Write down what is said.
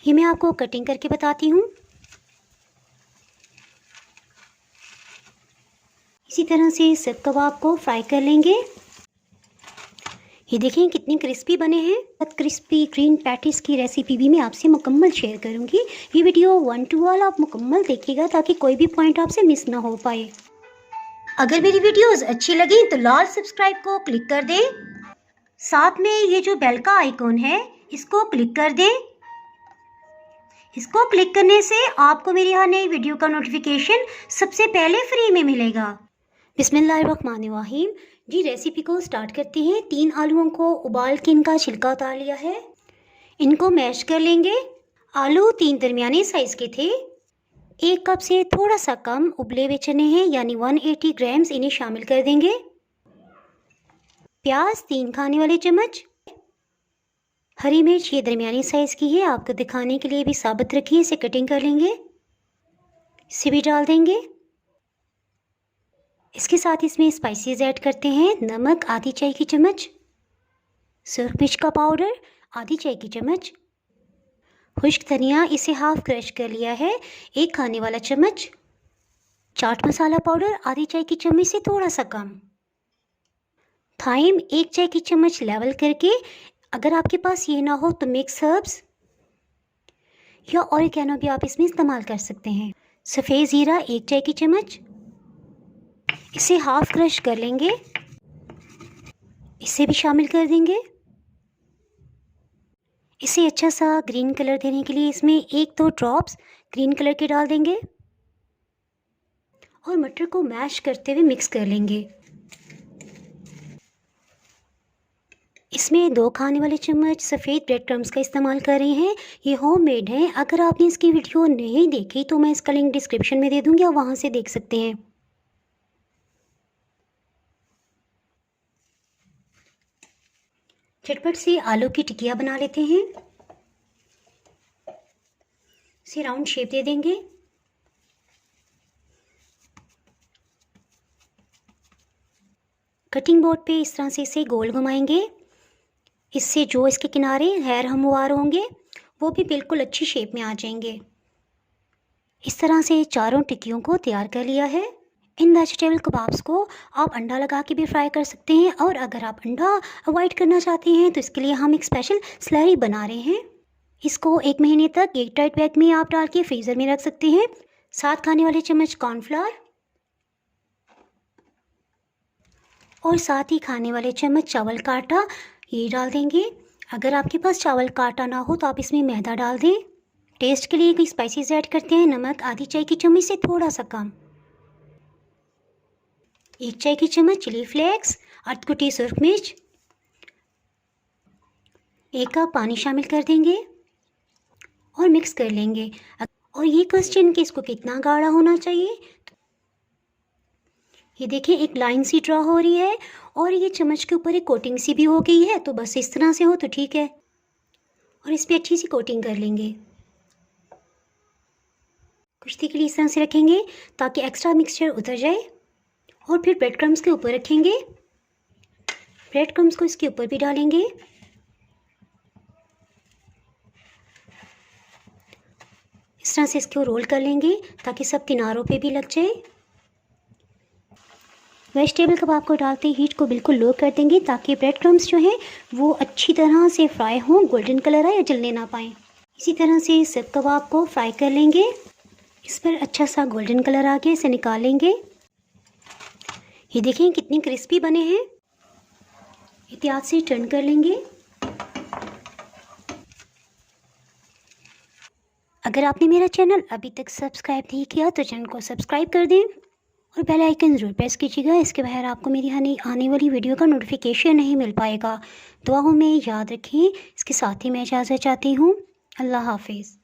ये मैं आपको कटिंग करके बताती हूँ। इसी तरह से सब कबाब को फ्राई कर लेंगे। ये देखें कितने क्रिस्पी बने हैं। क्रिस्पी ग्रीन पैटीज की रेसिपी भी मैं आपसे मुकम्मल शेयर करूंगी। ये वीडियो 1 to all आप मुकम्मल देखिएगा ताकि कोई भी पॉइंट आपसे मिस ना हो पाए। अगर मेरी वीडियोस अच्छी लगी तो लाल सब्सक्राइब को क्लिक कर दें। साथ में ये जो बेल का आइकॉन है इसको क्लिक कर दें। इसको क्लिक करने से आपको मेरी हर नई वीडियो का नोटिफिकेशन सबसे पहले फ्री में मिलेगा। बिस्मिल्लाहिर्रहमानिर्रहीम। जी रेसिपी को स्टार्ट करते हैं। 3 आलूओं को उबाल के इनका छिलका उतार लिया है। इनको मैश कर लेंगे। आलू 3 दरमियाने साइज़ के थे। 1 कप से थोड़ा सा कम उबले हुए चने हैं यानी 180 ग्राम्स, इन्हें शामिल कर देंगे। प्याज 3 खाने वाले चम्मच। हरी मिर्च ये दरमियानी साइज़ की है, आपको दिखाने के लिए भी साबुत रखी है, इसे कटिंग कर लेंगे। इसे भी डाल देंगे। इसके साथ इसमें स्पाइसेस ऐड करते हैं। नमक आधी चाय की चम्मच, सुरख मिर्च का पाउडर आधी चाय की चम्मच, खुश्क धनिया इसे हाफ क्रश कर लिया है 1 खाने वाला चम्मच, चाट मसाला पाउडर आधी चाय की चम्मच से थोड़ा सा कम, थाइम 1 चाय की चम्मच लेवल करके। अगर आपके पास ये ना हो तो मिक्स हर्ब्स या ऑरिगेनो भी आप इसमें इस्तेमाल कर सकते हैं। सफ़ेद ज़ीरा 1 चाय की चम्मच, इसे हाफ क्रश कर लेंगे, इसे भी शामिल कर देंगे। इसे अच्छा सा ग्रीन कलर देने के लिए इसमें 1-2 ड्रॉप्स ग्रीन कलर के डाल देंगे और मटर को मैश करते हुए मिक्स कर लेंगे। इसमें 2 खाने वाले चम्मच सफ़ेद ब्रेड क्रम्स का इस्तेमाल कर रहे हैं। ये होममेड हैं। अगर आपने इसकी वीडियो नहीं देखी तो मैं इसका लिंक डिस्क्रिप्शन में दे दूँगी, आप वहाँ से देख सकते हैं। झटपट से आलू की टिकिया बना लेते हैं। इसे राउंड शेप दे देंगे। कटिंग बोर्ड पे इस तरह से इसे गोल घुमाएंगे। इससे जो इसके किनारे गैर हमवार होंगे वो भी बिल्कुल अच्छी शेप में आ जाएंगे। इस तरह से चारों टिक्कियों को तैयार कर लिया है। इन वेजिटेबल कबाब्स को आप अंडा लगा के भी फ्राई कर सकते हैं और अगर आप अंडा अवॉइड करना चाहते हैं तो इसके लिए हम एक स्पेशल स्लरी बना रहे हैं। इसको 1 महीने तक एक टाइट बैग में आप डाल के फ्रीज़र में रख सकते हैं। 7 खाने वाले चम्मच कॉर्नफ्लावर और 7 ही खाने वाले चम्मच चावल का आटा ये डाल देंगे। अगर आपके पास चावल का आटा ना हो तो आप इसमें मैदा डाल दें। टेस्ट के लिए कोई स्पाइसेस ऐड करते हैं। नमक आधी चाय की चम्मच से थोड़ा सा कम, 1 चाय की चम्मच चिली फ्लेक्स, अर्धकुटी सुरख मिर्च, 1 कप पानी शामिल कर देंगे और मिक्स कर लेंगे। और ये क्वेश्चन कि इसको कितना गाढ़ा होना चाहिए, ये देखिए एक लाइन सी ड्रा हो रही है और ये चम्मच के ऊपर एक कोटिंग सी भी हो गई है, तो बस इस तरह से हो तो ठीक है। और इस पर अच्छी सी कोटिंग कर लेंगे। कुछ देर के लिए इस तरह से रखेंगे ताकि एक्स्ट्रा मिक्सचर उतर जाए और फिर ब्रेड क्रम्स के ऊपर रखेंगे। ब्रेड क्रम्स को इसके ऊपर भी डालेंगे। इस तरह से इसको रोल कर लेंगे ताकि सब किनारों पे भी लग जाए। वेजिटेबल कबाब को डालते ही हीट को बिल्कुल लो कर देंगे ताकि ब्रेड क्रम्स जो हैं वो अच्छी तरह से फ्राई हों, गोल्डन कलर आए या जलने ना पाएँ। इसी तरह से सब कबाब को फ्राई कर लेंगे। इस पर अच्छा सा गोल्डन कलर आ गया, इसे निकाल लेंगे। ये देखें कितने क्रिस्पी बने हैं। एहतियात से टर्न कर लेंगे। अगर आपने मेरा चैनल अभी तक सब्सक्राइब नहीं किया तो चैनल को सब्सक्राइब कर दें और बेल आइकन ज़रूर प्रेस कीजिएगा। इसके बगैर आपको मेरी आने वाली वीडियो का नोटिफिकेशन नहीं मिल पाएगा। दुआओं में याद रखें। इसके साथ ही मैं इजाज़त चाहती हूँ। अल्लाह हाफिज़।